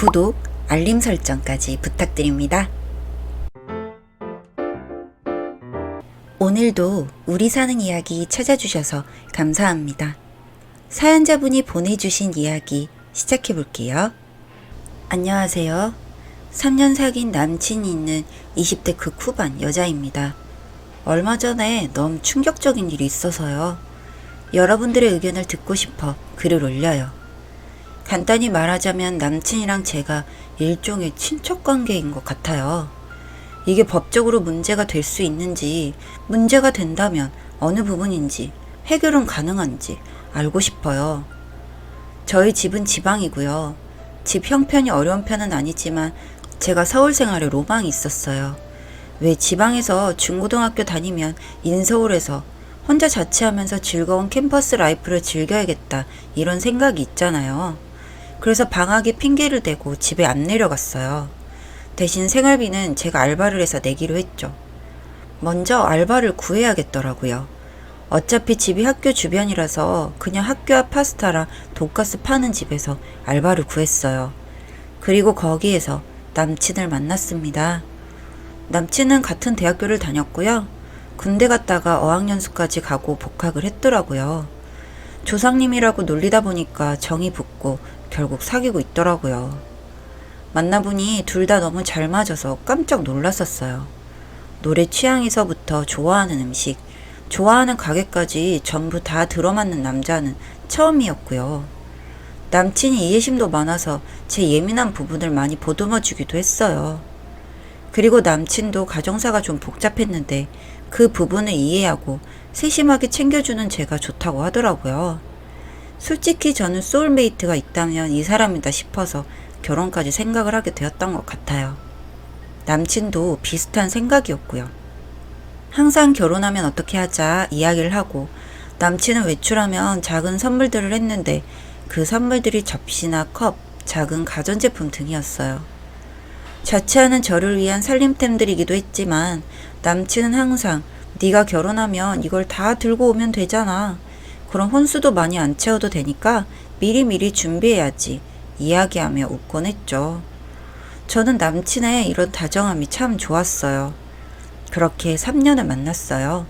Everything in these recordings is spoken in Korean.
구독, 알림 설정까지 부탁드립니다. 오늘도 우리 사는 이야기 찾아주셔서 감사합니다. 사연자분이 보내주신 이야기 시작해볼게요. 안녕하세요. 3년 사귄 남친이 있는 20대 극후반 여자입니다. 얼마 전에 너무 충격적인 일이 있어서요. 여러분들의 의견을 듣고 싶어 글을 올려요. 간단히 말하자면 남친이랑 제가 일종의 친척 관계인 것 같아요. 이게 법적으로 문제가 될 수 있는지, 문제가 된다면 어느 부분인지, 해결은 가능한지 알고 싶어요. 저희 집은 지방이고요. 집 형편이 어려운 편은 아니지만 제가 서울 생활에 로망이 있었어요. 왜 지방에서 중고등학교 다니면 인서울에서 혼자 자취하면서 즐거운 캠퍼스 라이프를 즐겨야겠다 이런 생각이 있잖아요. 그래서 방학에 핑계를 대고 집에 안 내려갔어요. 대신 생활비는 제가 알바를 해서 내기로 했죠. 먼저 알바를 구해야겠더라고요. 어차피 집이 학교 주변이라서 그냥 학교 앞 파스타랑 돈가스 파는 집에서 알바를 구했어요. 그리고 거기에서 남친을 만났습니다. 남친은 같은 대학교를 다녔고요. 군대 갔다가 어학연수까지 가고 복학을 했더라고요. 조상님이라고 놀리다 보니까 정이 붙고 결국 사귀고 있더라고요. 만나보니 둘 다 너무 잘 맞아서 깜짝 놀랐었어요. 노래 취향에서부터 좋아하는 음식, 좋아하는 가게까지 전부 다 들어맞는 남자는 처음이었고요. 남친이 이해심도 많아서 제 예민한 부분을 많이 보듬어 주기도 했어요. 그리고 남친도 가정사가 좀 복잡했는데 그 부분을 이해하고 세심하게 챙겨주는 제가 좋다고 하더라고요. 솔직히 저는 소울메이트가 있다면 이 사람이다 싶어서 결혼까지 생각을 하게 되었던 것 같아요. 남친도 비슷한 생각이었고요. 항상 결혼하면 어떻게 하자 이야기를 하고 남친은 외출하면 작은 선물들을 했는데 그 선물들이 접시나 컵, 작은 가전제품 등이었어요. 자취하는 저를 위한 살림템들이기도 했지만 남친은 항상 네가 결혼하면 이걸 다 들고 오면 되잖아. 그럼 혼수도 많이 안 채워도 되니까 미리미리 준비해야지 이야기하며 웃곤 했죠. 저는 남친의 이런 다정함이 참 좋았어요. 그렇게 3년을 만났어요.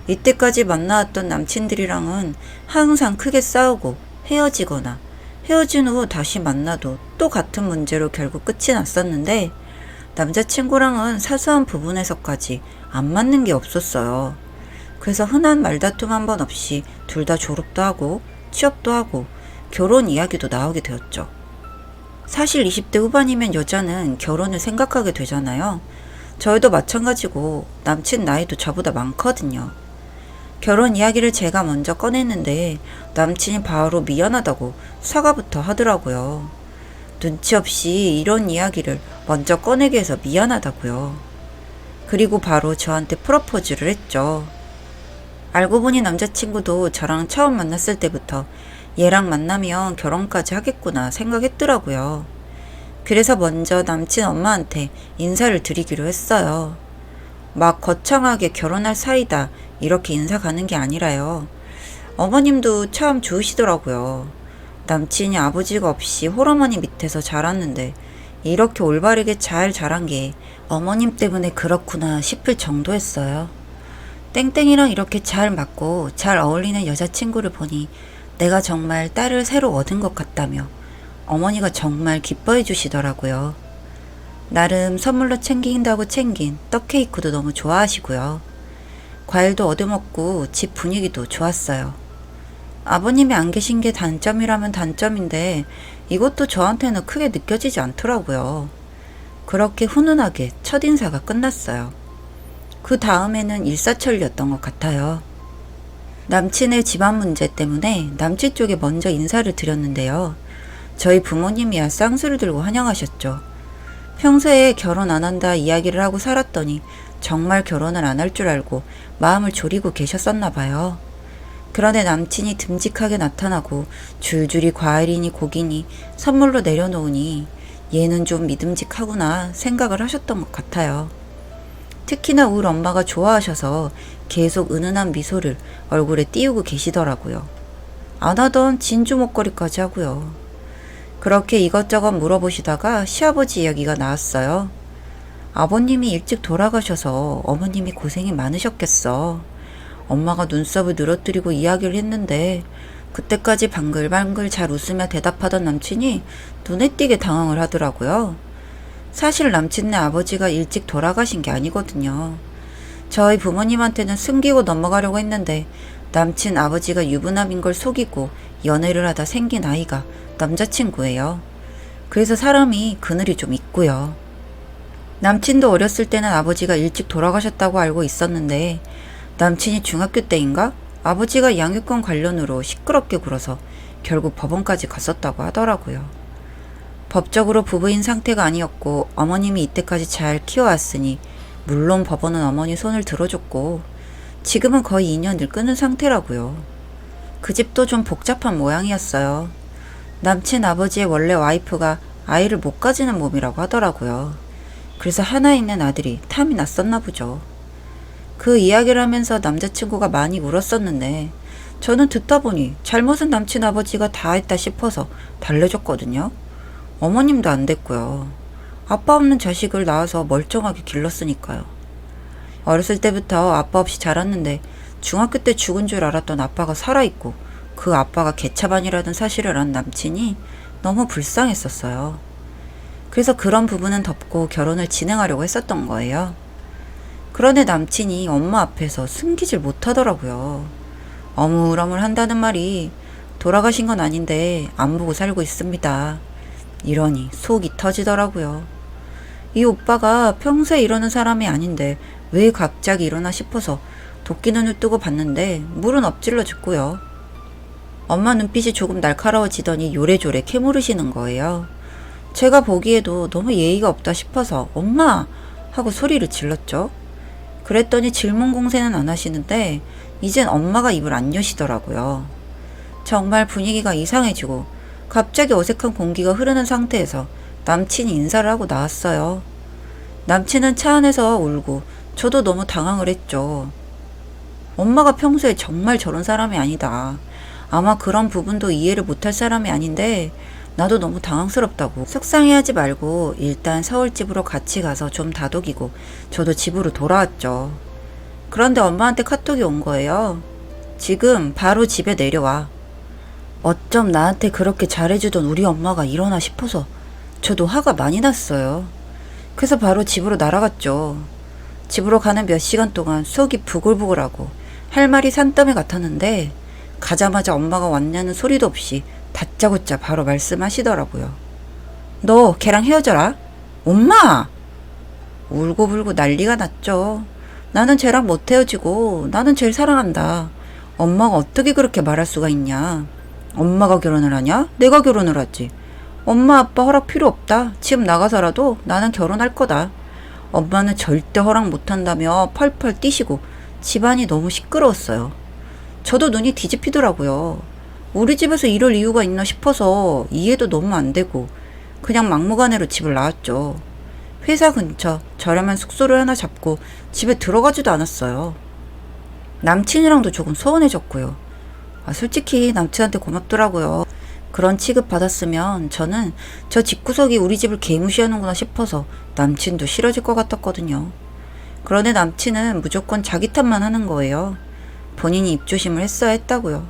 이때까지 만나왔던 남친들이랑은 항상 크게 싸우고 헤어지거나 헤어진 후 다시 만나도 또 같은 문제로 결국 끝이 났었는데 남자친구랑은 사소한 부분에서까지 안 맞는 게 없었어요. 그래서 흔한 말다툼 한 번 없이 둘 다 졸업도 하고 취업도 하고 결혼 이야기도 나오게 되었죠. 사실 20대 후반이면 여자는 결혼을 생각하게 되잖아요. 저희도 마찬가지고 남친 나이도 저보다 많거든요. 결혼 이야기를 제가 먼저 꺼냈는데 남친이 바로 미안하다고 사과부터 하더라고요. 눈치 없이 이런 이야기를 먼저 꺼내게 해서 미안하다고요. 그리고 바로 저한테 프로포즈를 했죠. 알고 보니 남자친구도 저랑 처음 만났을 때부터 얘랑 만나면 결혼까지 하겠구나 생각했더라고요. 그래서 먼저 남친 엄마한테 인사를 드리기로 했어요. 막 거창하게 결혼할 사이다 이렇게 인사 가는 게 아니라요. 어머님도 참 좋으시더라고요. 남친이 아버지가 없이 홀어머니 밑에서 자랐는데 이렇게 올바르게 잘 자란 게 어머님 때문에 그렇구나 싶을 정도였어요. 땡땡이랑 이렇게 잘 맞고 잘 어울리는 여자친구를 보니 내가 정말 딸을 새로 얻은 것 같다며 어머니가 정말 기뻐해 주시더라고요. 나름 선물로 챙긴다고 챙긴 떡케이크도 너무 좋아하시고요. 과일도 얻어먹고 집 분위기도 좋았어요. 아버님이 안 계신 게 단점이라면 단점인데 이것도 저한테는 크게 느껴지지 않더라고요. 그렇게 훈훈하게 첫인사가 끝났어요. 그 다음에는 일사천리였던 것 같아요. 남친의 집안 문제 때문에 남친 쪽에 먼저 인사를 드렸는데요. 저희 부모님이야 쌍수를 들고 환영하셨죠. 평소에 결혼 안 한다 이야기를 하고 살았더니 정말 결혼을 안 할 줄 알고 마음을 졸이고 계셨었나 봐요. 그런데 남친이 듬직하게 나타나고 줄줄이 과일이니 고기니 선물로 내려놓으니 얘는 좀 믿음직하구나 생각을 하셨던 것 같아요. 특히나 우리 엄마가 좋아하셔서 계속 은은한 미소를 얼굴에 띄우고 계시더라고요. 안 하던 진주 목걸이까지 하고요. 그렇게 이것저것 물어보시다가 시아버지 이야기가 나왔어요. 아버님이 일찍 돌아가셔서 어머님이 고생이 많으셨겠어. 엄마가 눈썹을 늘어뜨리고 이야기를 했는데 그때까지 방글방글 잘 웃으며 대답하던 남친이 눈에 띄게 당황을 하더라고요. 사실 남친네 아버지가 일찍 돌아가신 게 아니거든요. 저희 부모님한테는 숨기고 넘어가려고 했는데 남친 아버지가 유부남인 걸 속이고 연애를 하다 생긴 아이가 남자친구예요. 그래서 사람이 그늘이 좀 있고요. 남친도 어렸을 때는 아버지가 일찍 돌아가셨다고 알고 있었는데 남친이 중학교 때인가 아버지가 양육권 관련으로 시끄럽게 굴어서 결국 법원까지 갔었다고 하더라고요. 법적으로 부부인 상태가 아니었고 어머님이 이때까지 잘 키워왔으니 물론 법원은 어머니 손을 들어줬고 지금은 거의 인연을 끊은 상태라고요. 그 집도 좀 복잡한 모양이었어요. 남친 아버지의 원래 와이프가 아이를 못 가지는 몸이라고 하더라고요. 그래서 하나 있는 아들이 탐이 났었나 보죠. 그 이야기를 하면서 남자친구가 많이 울었었는데 저는 듣다 보니 잘못은 남친 아버지가 다 했다 싶어서 달래줬거든요. 어머님도 안 됐고요. 아빠 없는 자식을 낳아서 멀쩡하게 길렀으니까요. 어렸을 때부터 아빠 없이 자랐는데 중학교 때 죽은 줄 알았던 아빠가 살아있고 그 아빠가 개차반이라는 사실을 안 남친이 너무 불쌍했었어요. 그래서 그런 부분은 덮고 결혼을 진행하려고 했었던 거예요. 그런데 남친이 엄마 앞에서 숨기질 못하더라고요. 어물어물 한다는 말이 돌아가신 건 아닌데 안 보고 살고 있습니다. 이러니 속이 터지더라고요. 이 오빠가 평소에 이러는 사람이 아닌데 왜 갑자기 이러나 싶어서 도끼 눈을 뜨고 봤는데 물은 엎질러 죽고요. 엄마 눈빛이 조금 날카로워지더니 요래조래 캐물으시는 거예요. 제가 보기에도 너무 예의가 없다 싶어서 엄마! 하고 소리를 질렀죠. 그랬더니 질문 공세는 안 하시는데 이젠 엄마가 입을 안 여시더라고요. 정말 분위기가 이상해지고 갑자기 어색한 공기가 흐르는 상태에서 남친이 인사를 하고 나왔어요. 남친은 차 안에서 울고 저도 너무 당황을 했죠. 엄마가 평소에 정말 저런 사람이 아니다. 아마 그런 부분도 이해를 못할 사람이 아닌데 나도 너무 당황스럽다고 속상해하지 말고 일단 서울집으로 같이 가서 좀 다독이고 저도 집으로 돌아왔죠. 그런데 엄마한테 카톡이 온 거예요. 지금 바로 집에 내려와. 어쩜 나한테 그렇게 잘해주던 우리 엄마가 이러나 싶어서 저도 화가 많이 났어요. 그래서 바로 집으로 날아갔죠. 집으로 가는 몇 시간 동안 속이 부글부글하고 할 말이 산더미 같았는데 가자마자 엄마가 왔냐는 소리도 없이 다짜고짜 바로 말씀하시더라고요. 너 걔랑 헤어져라. 엄마! 울고불고 난리가 났죠. 나는 쟤랑 못 헤어지고 나는 쟤를 사랑한다. 엄마가 어떻게 그렇게 말할 수가 있냐. 엄마가 결혼을 하냐? 내가 결혼을 하지. 엄마 아빠 허락 필요 없다. 지금 나가서라도 나는 결혼할 거다. 엄마는 절대 허락 못한다며 펄펄 뛰시고 집안이 너무 시끄러웠어요. 저도 눈이 뒤집히더라고요. 우리 집에서 이럴 이유가 있나 싶어서 이해도 너무 안 되고 그냥 막무가내로 집을 나왔죠. 회사 근처 저렴한 숙소를 하나 잡고 집에 들어가지도 않았어요. 남친이랑도 조금 소원해졌고요. 솔직히 남친한테 고맙더라고요. 그런 취급 받았으면 저는 저 집구석이 우리 집을 개무시하는구나 싶어서 남친도 싫어질 것 같았거든요. 그런데 남친은 무조건 자기 탓만 하는 거예요. 본인이 입조심을 했어야 했다고요.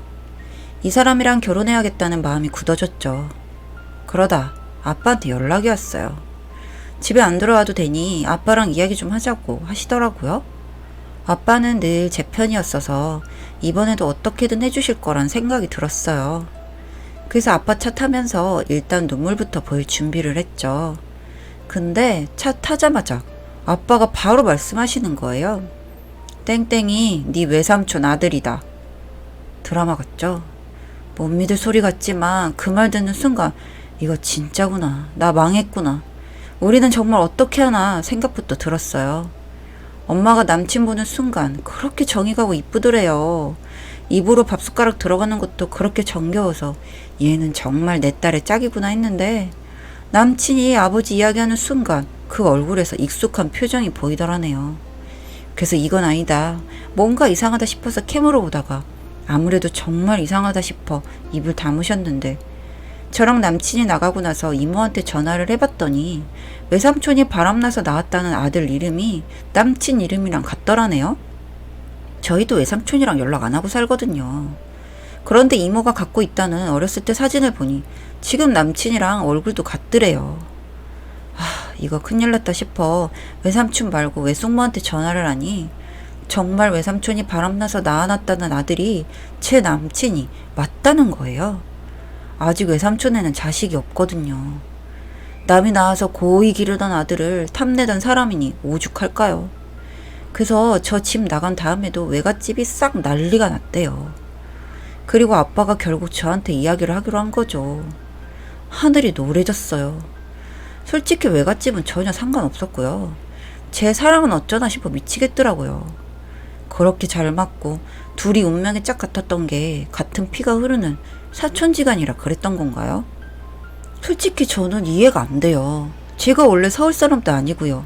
이 사람이랑 결혼해야겠다는 마음이 굳어졌죠. 그러다 아빠한테 연락이 왔어요. 집에 안 들어와도 되니 아빠랑 이야기 좀 하자고 하시더라고요. 아빠는 늘 제 편이었어서 이번에도 어떻게든 해주실 거란 생각이 들었어요. 그래서 아빠 차 타면서 일단 눈물부터 보일 준비를 했죠. 근데 차 타자마자 아빠가 바로 말씀하시는 거예요. 땡땡이 네 외삼촌 아들이다. 드라마 같죠? 못 믿을 소리 같지만 그 말 듣는 순간 이거 진짜구나. 나 망했구나. 우리는 정말 어떻게 하나 생각부터 들었어요. 엄마가 남친 보는 순간 그렇게 정이 가고 이쁘더래요. 입으로 밥숟가락 들어가는 것도 그렇게 정겨워서 얘는 정말 내 딸의 짝이구나 했는데 남친이 아버지 이야기하는 순간 그 얼굴에서 익숙한 표정이 보이더라네요. 그래서 이건 아니다. 뭔가 이상하다 싶어서 캐물어 보다가 아무래도 정말 이상하다 싶어 입을 다무셨는데 저랑 남친이 나가고 나서 이모한테 전화를 해봤더니 외삼촌이 바람나서 낳았다는 아들 이름이 남친 이름이랑 같더라네요. 저희도 외삼촌이랑 연락 안 하고 살거든요. 그런데 이모가 갖고 있다는 어렸을 때 사진을 보니 지금 남친이랑 얼굴도 같더래요. 이거 큰일 났다 싶어 외삼촌 말고 외숙모한테 전화를 하니 정말 외삼촌이 바람나서 낳아놨다는 아들이 제 남친이 맞다는 거예요. 아직 외삼촌에는 자식이 없거든요. 남이 낳아서 고이 기르던 아들을 탐내던 사람이니 오죽할까요? 그래서 저 집 나간 다음에도 외갓집이 싹 난리가 났대요. 그리고 아빠가 결국 저한테 이야기를 하기로 한 거죠. 하늘이 노래졌어요. 솔직히 외갓집은 전혀 상관없었고요. 제 사랑은 어쩌나 싶어 미치겠더라고요. 그렇게 잘 맞고 둘이 운명이 짝 같았던 게 같은 피가 흐르는 사촌지간이라 그랬던 건가요? 솔직히 저는 이해가 안 돼요. 제가 원래 서울 사람도 아니고요.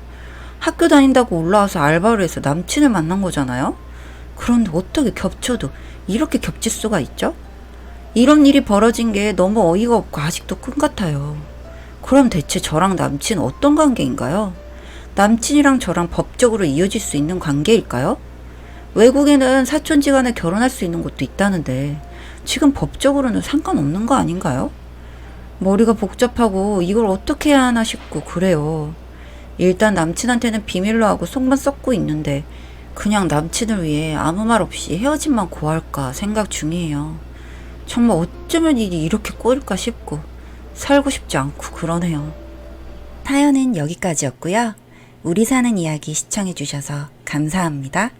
학교 다닌다고 올라와서 알바를 해서 남친을 만난 거잖아요? 그런데 어떻게 겹쳐도 이렇게 겹칠 수가 있죠? 이런 일이 벌어진 게 너무 어이가 없고 아직도 꿈 같아요. 그럼 대체 저랑 남친 어떤 관계인가요? 남친이랑 저랑 법적으로 이어질 수 있는 관계일까요? 외국에는 사촌지간에 결혼할 수 있는 곳도 있다는데 지금 법적으로는 상관없는 거 아닌가요? 머리가 복잡하고 이걸 어떻게 해야 하나 싶고 그래요. 일단 남친한테는 비밀로 하고 속만 썩고 있는데 그냥 남친을 위해 아무 말 없이 헤어짐만 고할까 생각 중이에요. 정말 어쩌면 일이 이렇게 꼬일까 싶고 살고 싶지 않고 그러네요. 사연은 여기까지였고요. 우리 사는 이야기 시청해주셔서 감사합니다.